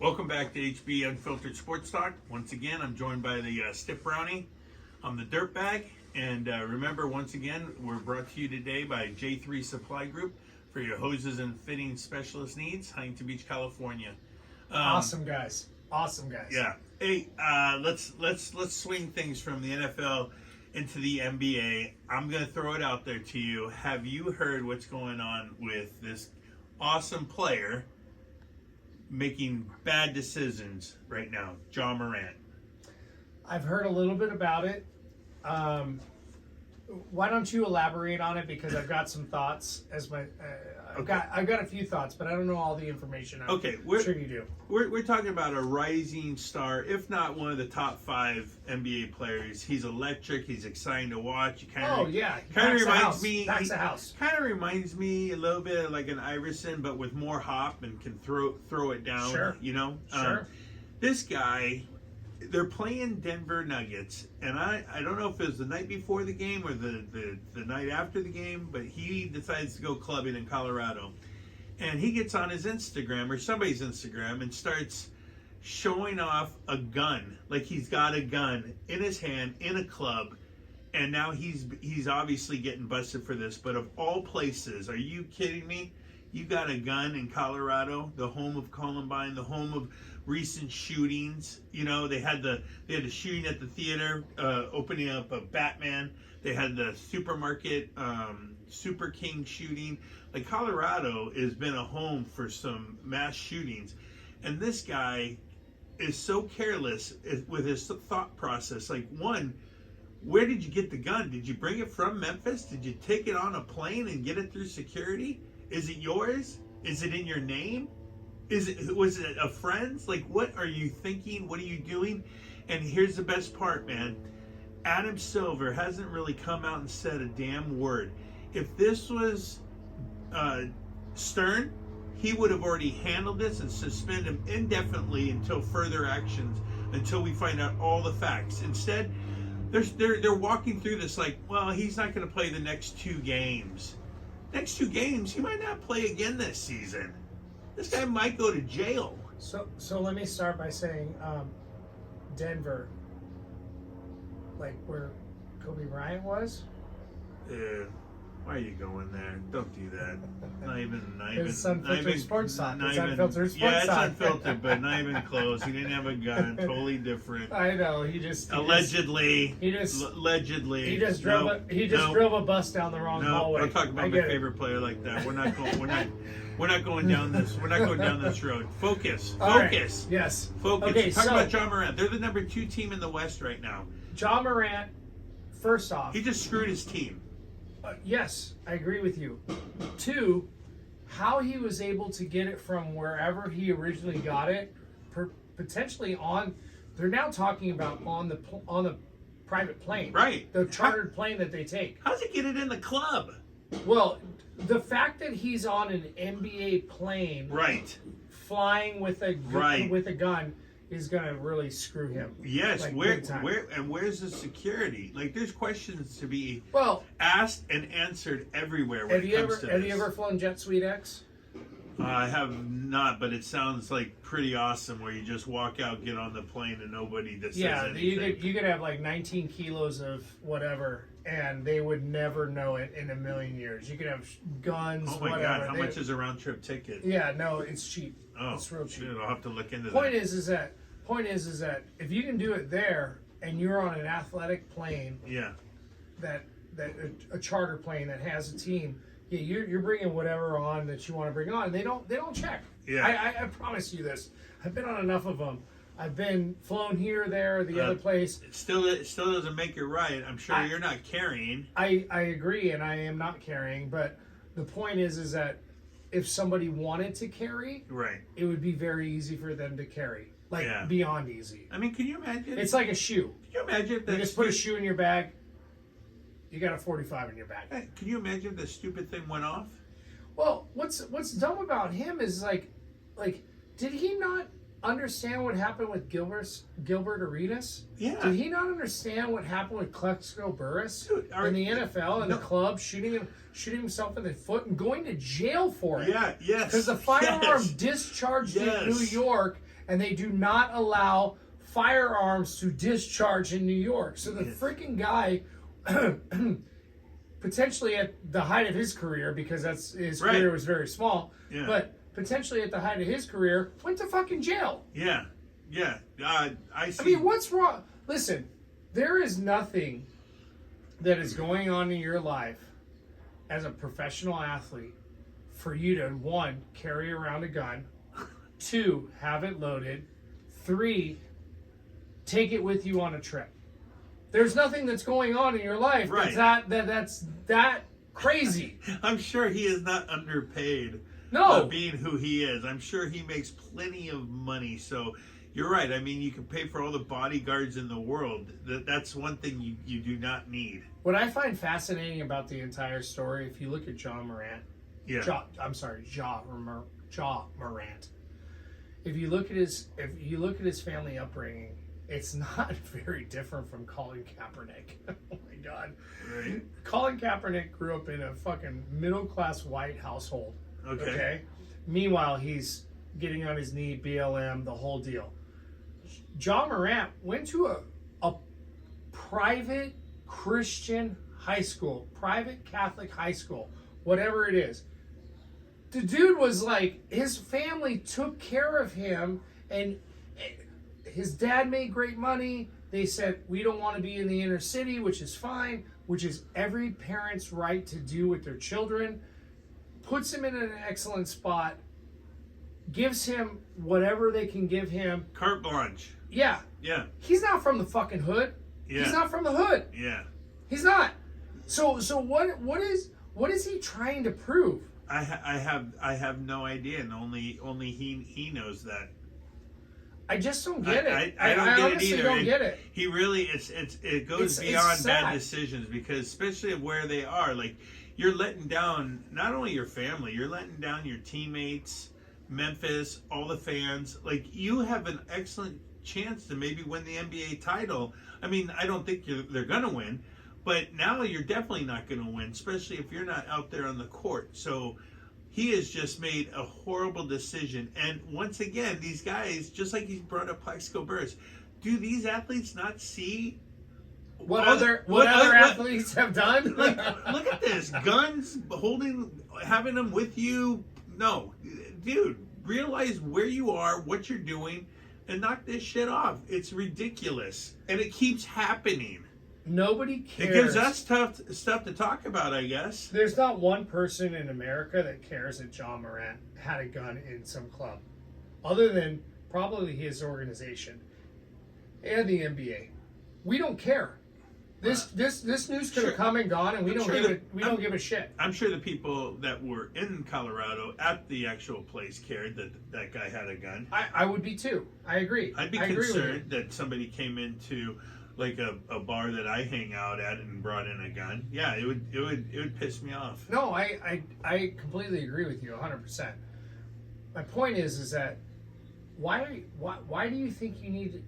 Welcome back to HB Unfiltered Sports Talk. Once again, I'm joined by the Stiff Brownie. I'm the Dirtbag. And remember, once again, we're brought to you today by J3 Supply Group for your hoses and fitting specialist needs, Huntington Beach, California. Awesome guys. Yeah. Hey, let's swing things from the NFL into the NBA. I'm going to throw it out there to you. Have you heard what's going on with this awesome player making bad decisions right now, Morant? I've heard a little bit about it. Why don't you elaborate on it? Because I've got some thoughts. I've got a few thoughts, but I don't know all the information. I'm sure you do. We're talking about a rising star, if not one of the top 5 NBA players. He's electric. He's exciting to watch. Kind of reminds me. Kind of reminds me a little bit like an Iverson, but with more hop and can throw it down. Sure. You know. Sure. This guy. They're playing Denver Nuggets, and I don't know if it was the night before the game or the night after the game, but he decides to go clubbing in Colorado. And he gets on his Instagram, or somebody's Instagram, and starts showing off a gun. Like he's got a gun in his hand in a club, and now he's obviously getting busted for this. But of all places, are you kidding me? You got a gun in Colorado, the home of Columbine, the home of recent shootings. You know, they had the shooting at the theater, opening up a Batman. They had the supermarket, Super King shooting. Like Colorado has been a home for some mass shootings, and this guy is so careless with his thought process. Like, one, where did you get the gun? Did you bring it from Memphis? Did you take it on a plane and get it through security? Is it yours? Is it in your name? Was it a friend's? Like, what are you thinking? What are you doing? And here's the best part, man. Adam Silver hasn't really come out and said a damn word. If this was Stern, he would have already handled this and suspended him indefinitely until further actions, until we find out all the facts. Instead, they're walking through this like, well, he's not going to play the next 2 games. Next 2 games, he might not play again this season. This guy might go to jail. So let me start by saying, Denver, like where Kobe Bryant was. Why are you going there? Don't do that. Not even. It's unfiltered sports talk. It's unfiltered sports yeah, it's talk. unfiltered, but not even close. He didn't have a gun. Totally different. I know. He just allegedly. He just drove a bus down the wrong hallway. Don't talk about my favorite player like that. We're not going down this. We're not going down this road. Focus. Right. Yes. Focus. Okay. Talk about Morant. They're the number 2 team in the West right now. Morant. First off, he just screwed his team. Yes, I agree with you. 2, how he was able to get it from wherever he originally got it, potentially on. They're now talking about on the private plane, right? The chartered plane that they take. How's he get it in the club? Well, the fact that he's on an NBA plane, right, flying with a gun, is going to really screw him. Yes, like, where's the security? Like, there's questions to be asked and answered everywhere when it comes to this. Have you ever flown Jet Suite X? I have not, but it sounds like pretty awesome where you just walk out, get on the plane, and nobody says anything. You could have like 19 kilos of whatever, and they would never know it in a million years. You could have guns, oh my God, how much is a round-trip ticket? Yeah, no, it's cheap. Oh, it's real cheap. Dude, I'll have to look into that. Point is that if you can do it there, and you're on an athletic plane, that a charter plane that has a team, you're bringing whatever on that you want to bring on. They don't check. Yeah, I promise you this. I've been on enough of them. I've been flown here, there, the other place. It still doesn't make it right. I'm sure you're not carrying. I agree, and I am not carrying. But the point is that if somebody wanted to carry, right, it would be very easy for them to carry. Like, beyond easy. I mean, can you imagine? It's like a shoe. Can you imagine if you just put a shoe in your bag, you got a 45 in your bag. Hey, can you imagine if the stupid thing went off? Well, what's dumb about him is like, did he not understand what happened with Gilbert Arenas? Yeah. Did he not understand what happened with Klexico Burris in the NFL and the club shooting himself in the foot and going to jail for it? Yeah. Yes. Because the firearm discharged in New York and they do not allow firearms to discharge in New York. So the freaking guy, potentially at the height of his career, because his career was very small, but potentially at the height of his career, went to fucking jail. Yeah. I see. I mean, what's wrong? Listen, there is nothing that is going on in your life as a professional athlete for you to, 1, carry around a gun, 2, have it loaded, 3, take it with you on a trip. There's nothing that's going on in your life that's that crazy. I'm sure he is not underpaid. No. Being who he is, I'm sure he makes plenty of money. So you're right. I mean, you can pay for all the bodyguards in the world. That's one thing you do not need. What I find fascinating about the entire story, if you look at John Morant, Ja Morant. If you look at his family upbringing, it's not very different from Colin Kaepernick. Oh my God. Right. Colin Kaepernick grew up in a fucking middle-class white household. Okay. Meanwhile, he's getting on his knee, BLM, the whole deal. John Morant went to a private Christian high school, private Catholic high school, whatever it is. The dude was like, his family took care of him, and his dad made great money. They said, we don't want to be in the inner city, which is fine, which is every parent's right to do with their children. Puts him in an excellent spot, gives him whatever they can give him. Carte blanche. Yeah. He's not from the fucking hood. Yeah. He's not from the hood. Yeah. He's not. So what is he trying to prove? I have no idea, and only he knows that. I just don't get it. I don't I get honestly it either. don't get it. He really it goes beyond bad decisions, because especially of where they are, like, you're letting down not only your family, you're letting down your teammates, Memphis, all the fans. Like, you have an excellent chance to maybe win the NBA title. I mean, I don't think they're gonna win, but now you're definitely not gonna win, especially if you're not out there on the court. So he has just made a horrible decision. And once again, these guys, just like he brought up Plaxico Burress, do these athletes not see what other athletes have done? Like, look at this. Guns, having them with you. No. Dude, realize where you are, what you're doing, and knock this shit off. It's ridiculous. And it keeps happening. Nobody cares. It gives us stuff to talk about, I guess. There's not one person in America that cares that John Morant had a gun in some club, other than probably his organization and the NBA. We don't care. This news could have come and gone, and we don't give a shit. I'm sure the people that were in Colorado at the actual place cared that guy had a gun. I would be too. I agree. I'd be concerned that somebody came into like a bar that I hang out at and brought in a gun. Yeah, it would piss me off. No, I completely agree with you 100%. My point is that why do you think you need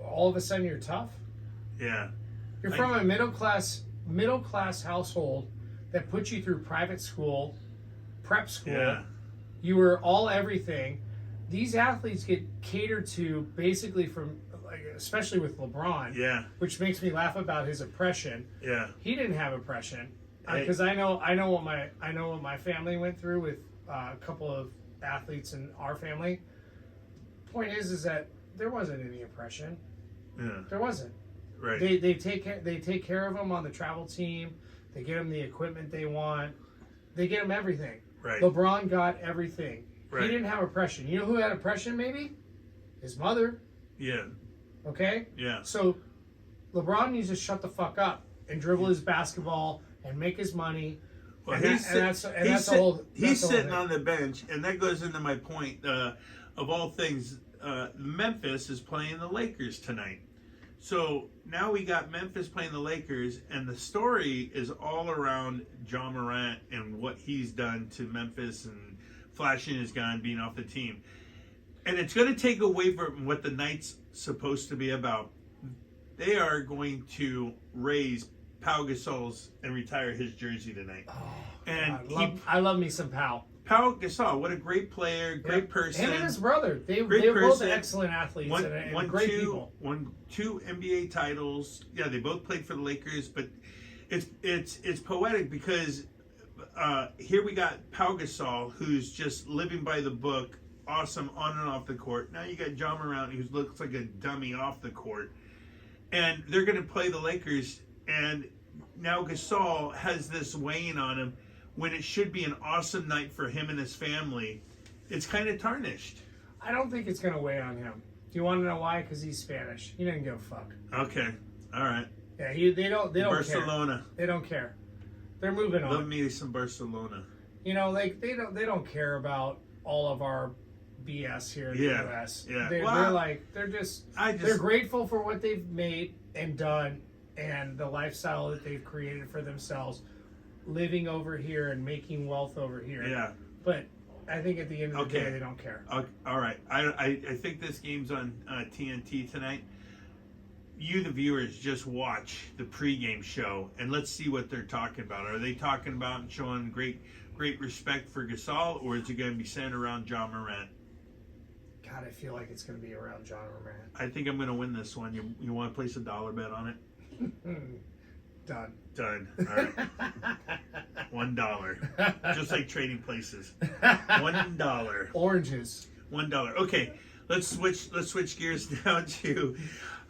all of a sudden you're tough? Yeah. You're from a middle class household that put you through private school, prep school. Yeah. You were all everything. These athletes get catered to basically from, especially with LeBron. Yeah. Which makes me laugh about his oppression. Yeah. He didn't have oppression, because I know what my family went through with a couple of athletes in our family. Point is that there wasn't any oppression. Yeah. There wasn't. Right. They take care of them on the travel team. They get them the equipment they want. They get them everything. Right. LeBron got everything. Right. He didn't have oppression. You know who had oppression? Maybe his mother. Yeah. Okay. Yeah. So LeBron needs to shut the fuck up and dribble his basketball and make his money. Well, He's sitting on the bench, and that goes into my point. Of all things, Memphis is playing the Lakers tonight. So now we got Memphis playing the Lakers, and the story is all around John Morant and what he's done to Memphis and flashing his gun, being off the team. And it's going to take away from what the night's supposed to be about. They are going to raise Pau Gasol's and retire his jersey tonight. Oh, and I love me some Pau. Pau Gasol, what a great player, great person. Him and his brother. They're Great both person. excellent athletes and great people. Won 2 NBA titles. Yeah, they both played for the Lakers, but it's poetic because here we got Pau Gasol, who's just living by the book, awesome on and off the court. Now you got John Morant, who looks like a dummy off the court. And they're going to play the Lakers, and now Gasol has this weighing on him when it should be an awesome night for him and his family. It's kind of tarnished. I don't think it's going to weigh on him. Do you want to know why? Because he's Spanish. He doesn't give a fuck. Okay, all right. Yeah, they don't Barcelona. care. They don't care. They're moving on. Love me some Barcelona. You know, like they don't care about all of our BS here in the U.S. Yeah, they're grateful for what they've made and done, and the lifestyle that they've created for themselves, living over here and making wealth over here. Yeah. But I think at the end of the day, they don't care. Okay. All right. I think this game's on TNT tonight. You, the viewers, just watch the pregame show and let's see what they're talking about. Are they talking about and showing great respect for Gasol, or is it going to be centered around John Morant? God, I feel like it's going to be around John Morant. I think I'm going to win this one. You want to place a $1 bet on it? Done. All right. $1. Just like trading places. $1. Oranges. $1. Okay. Let's switch gears now to,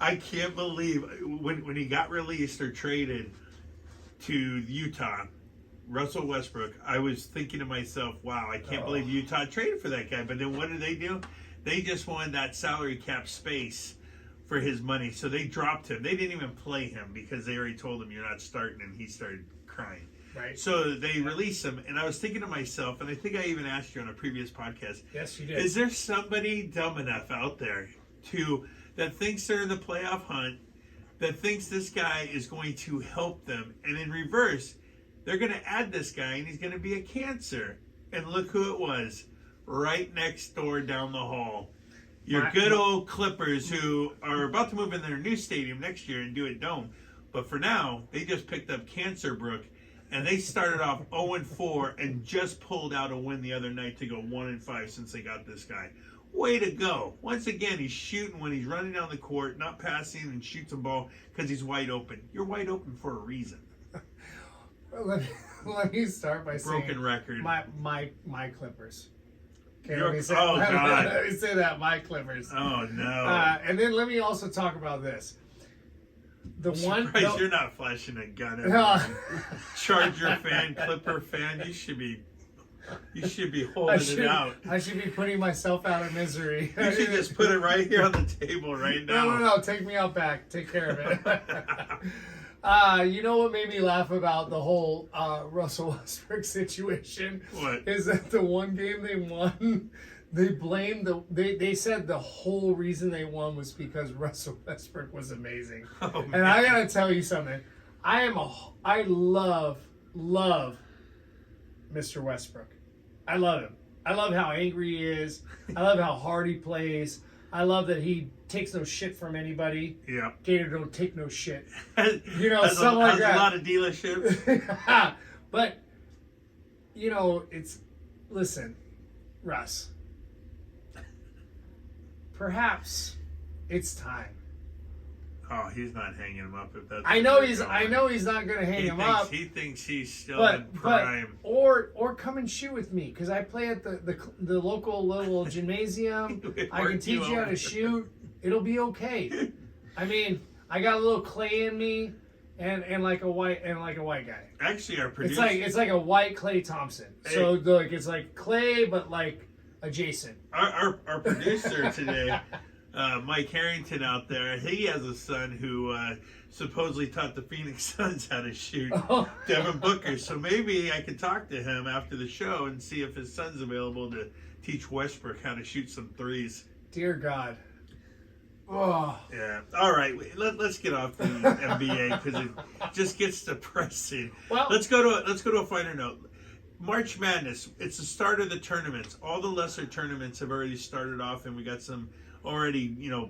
I can't believe when he got released or traded to Utah, Russell Westbrook, I was thinking to myself, wow, I can't believe Utah traded for that guy. But then what did they do? They just wanted that salary cap space for his money. So they dropped him. They didn't even play him because they already told him you're not starting, and he started crying. Right. So they released him, and I was thinking to myself, and I think I even asked you on a previous podcast. Yes, you did. Is there somebody dumb enough out there that thinks they're in the playoff hunt, that thinks this guy is going to help them, and in reverse, they're going to add this guy, and he's going to be a cancer? And look who it was, right next door down the hall. Your good old Clippers, who are about to move in their new stadium next year and do it dome. But for now, they just picked up Cancerbrook, and they started off 0-4 and just pulled out a win the other night to go 1-5 since they got this guy. Way to go. Once again, he's shooting when he's running down the court, not passing, and shoots a ball because he's wide open. You're wide open for a reason. Let me start by saying broken record. My Clippers. Okay, God. Let me say that, my Clippers. Oh, no. And then let me also talk about this. You're not flashing a gun at me. Charger fan, Clipper fan. You should be holding it out. I should be putting myself out of misery. You should just put it right here on the table right now. No. Take me out back. Take care of it. You know what made me laugh about the whole Russell Westbrook situation? What? Is that the one game they won, they blamed they said the whole reason they won was because Russell Westbrook was amazing. Oh, and I gotta tell you something. I love Mr. Westbrook. I love him. I love how angry he is. I love how hard he plays. I love that he takes no shit from anybody. Yeah. Gator don't take no shit. You know, something like that. A lot of dealerships. But, you know, listen, Russ. Perhaps it's time. Oh, he's not hanging him up if that's. I know he's not going to hang him up. He thinks he's still in prime. Or come and shoot with me because I play at the local little gymnasium. I can teach you how to shoot. It'll be okay. I mean, I got a little clay in me, and like a white guy. Actually, our producer. It's like a white Klay Thompson. Hey. So like it's like clay, but like adjacent. Our producer today. Mike Harrington out there, he has a son who supposedly taught the Phoenix Suns how to shoot, Devin Booker. So maybe I could talk to him after the show and see if his son's available to teach Westbrook how to shoot some threes. Dear God. Oh. Yeah. All right. Let's get off the NBA because it just gets depressing. Well, let's go to a finer note. March Madness. It's the start of the tournaments. All the lesser tournaments have already started off, and we got some already,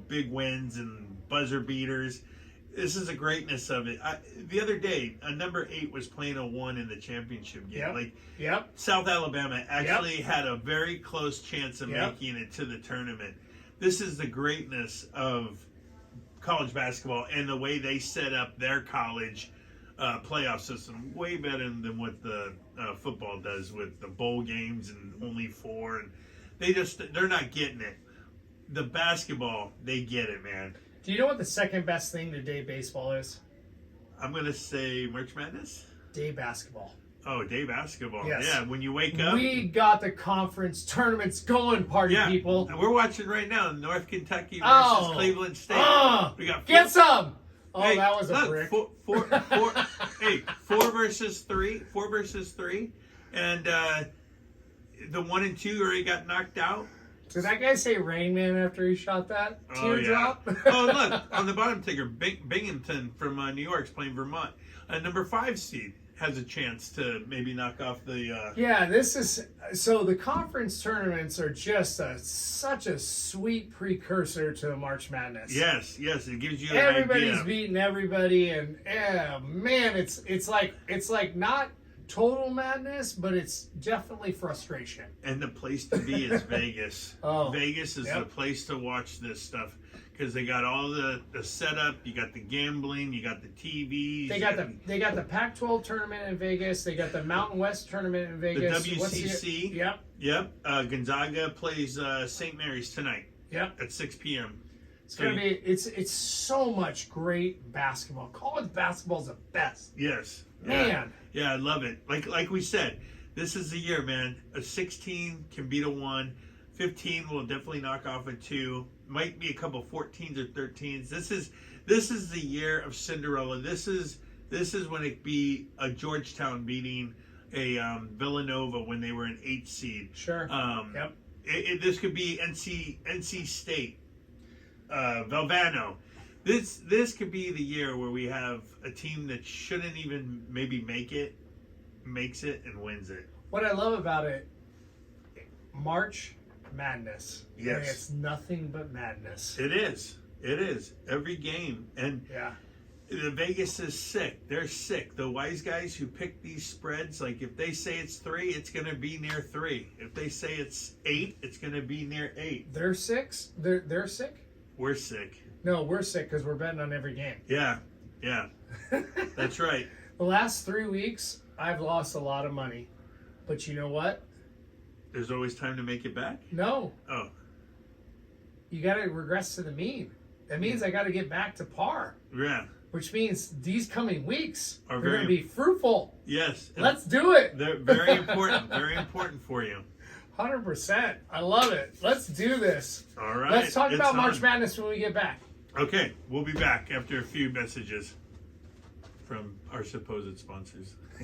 big wins and buzzer beaters. This is the greatness of it. The other day, a number 8 was playing a 1 in the championship game. Yep. Like, Yep. South Alabama actually had a very close chance of making it to the tournament. This is the greatness of college basketball and the way they set up their college playoff system. Way better than what the football does with the bowl games and only 4. And they're not getting it. The basketball, they get it, man. Do you know what the second best thing to day baseball is? I'm going to say March Madness. Day basketball. Oh, day basketball. Yes. Yeah, when you wake up. We got the conference tournaments going, party people. And we're watching right now North Kentucky versus Cleveland State. We got get some. Oh, hey, that was a look, brick. Hey, 4 versus 3. 4 versus 3. And the 1 and 2 already got knocked out. Did that guy say Rain Man after he shot that teardrop? Yeah. Oh, look, on the bottom ticker, Binghamton from New York's playing Vermont. A number 5 seed has a chance to maybe knock off the... Yeah, this is... So the conference tournaments are just such a sweet precursor to March Madness. Yes, it gives you an Everybody's idea. beating everybody, and man, it's like not total madness, but it's definitely frustration. And the place to be is Vegas. Oh, Vegas is the place to watch this stuff because they got all the setup. You got the gambling. You got the TVs. They got the Pac-12 tournament in Vegas. They got the Mountain West tournament in The Vegas. WCC. Yep. Gonzaga plays St. Mary's tonight. Yep. At 6 p.m. It's gonna be. It's so much great basketball. College basketball's the best. Yes. Man. Yeah, I love it. Like we said, this is the year, man. A 16 can beat a 1. 15 will definitely knock off a 2. Might be a couple 14s or 13s. This is the year of Cinderella. This is when it be a Georgetown beating a Villanova when they were an 8 seed. Sure. Yep. This could be NC State, Valvano. This could be the year where we have a team that shouldn't even maybe make it, makes it, and wins it. What I love about it, March Madness. Yes. I mean, it's nothing but madness. It is. Every game. And Yeah. the Vegas is sick. They're sick. The wise guys who pick these spreads, like if they say it's 3, it's going to be near 3. If they say it's 8, it's going to be near 8. They're sick? They're sick? We're sick. No, we're sick because we're betting on every game. Yeah. That's right. The last 3 weeks, I've lost a lot of money. But you know what? There's always time to make it back? No. Oh. You got to regress to the mean. That means I got to get back to par. Yeah. Which means these coming weeks Are are going to be fruitful. Yes. Let's do it. They're very important. Very important for you. 100%. I love it. Let's do this. All right. Let's talk It's about March on. Madness when we get back. Okay. We'll be back after a few messages from our supposed sponsors.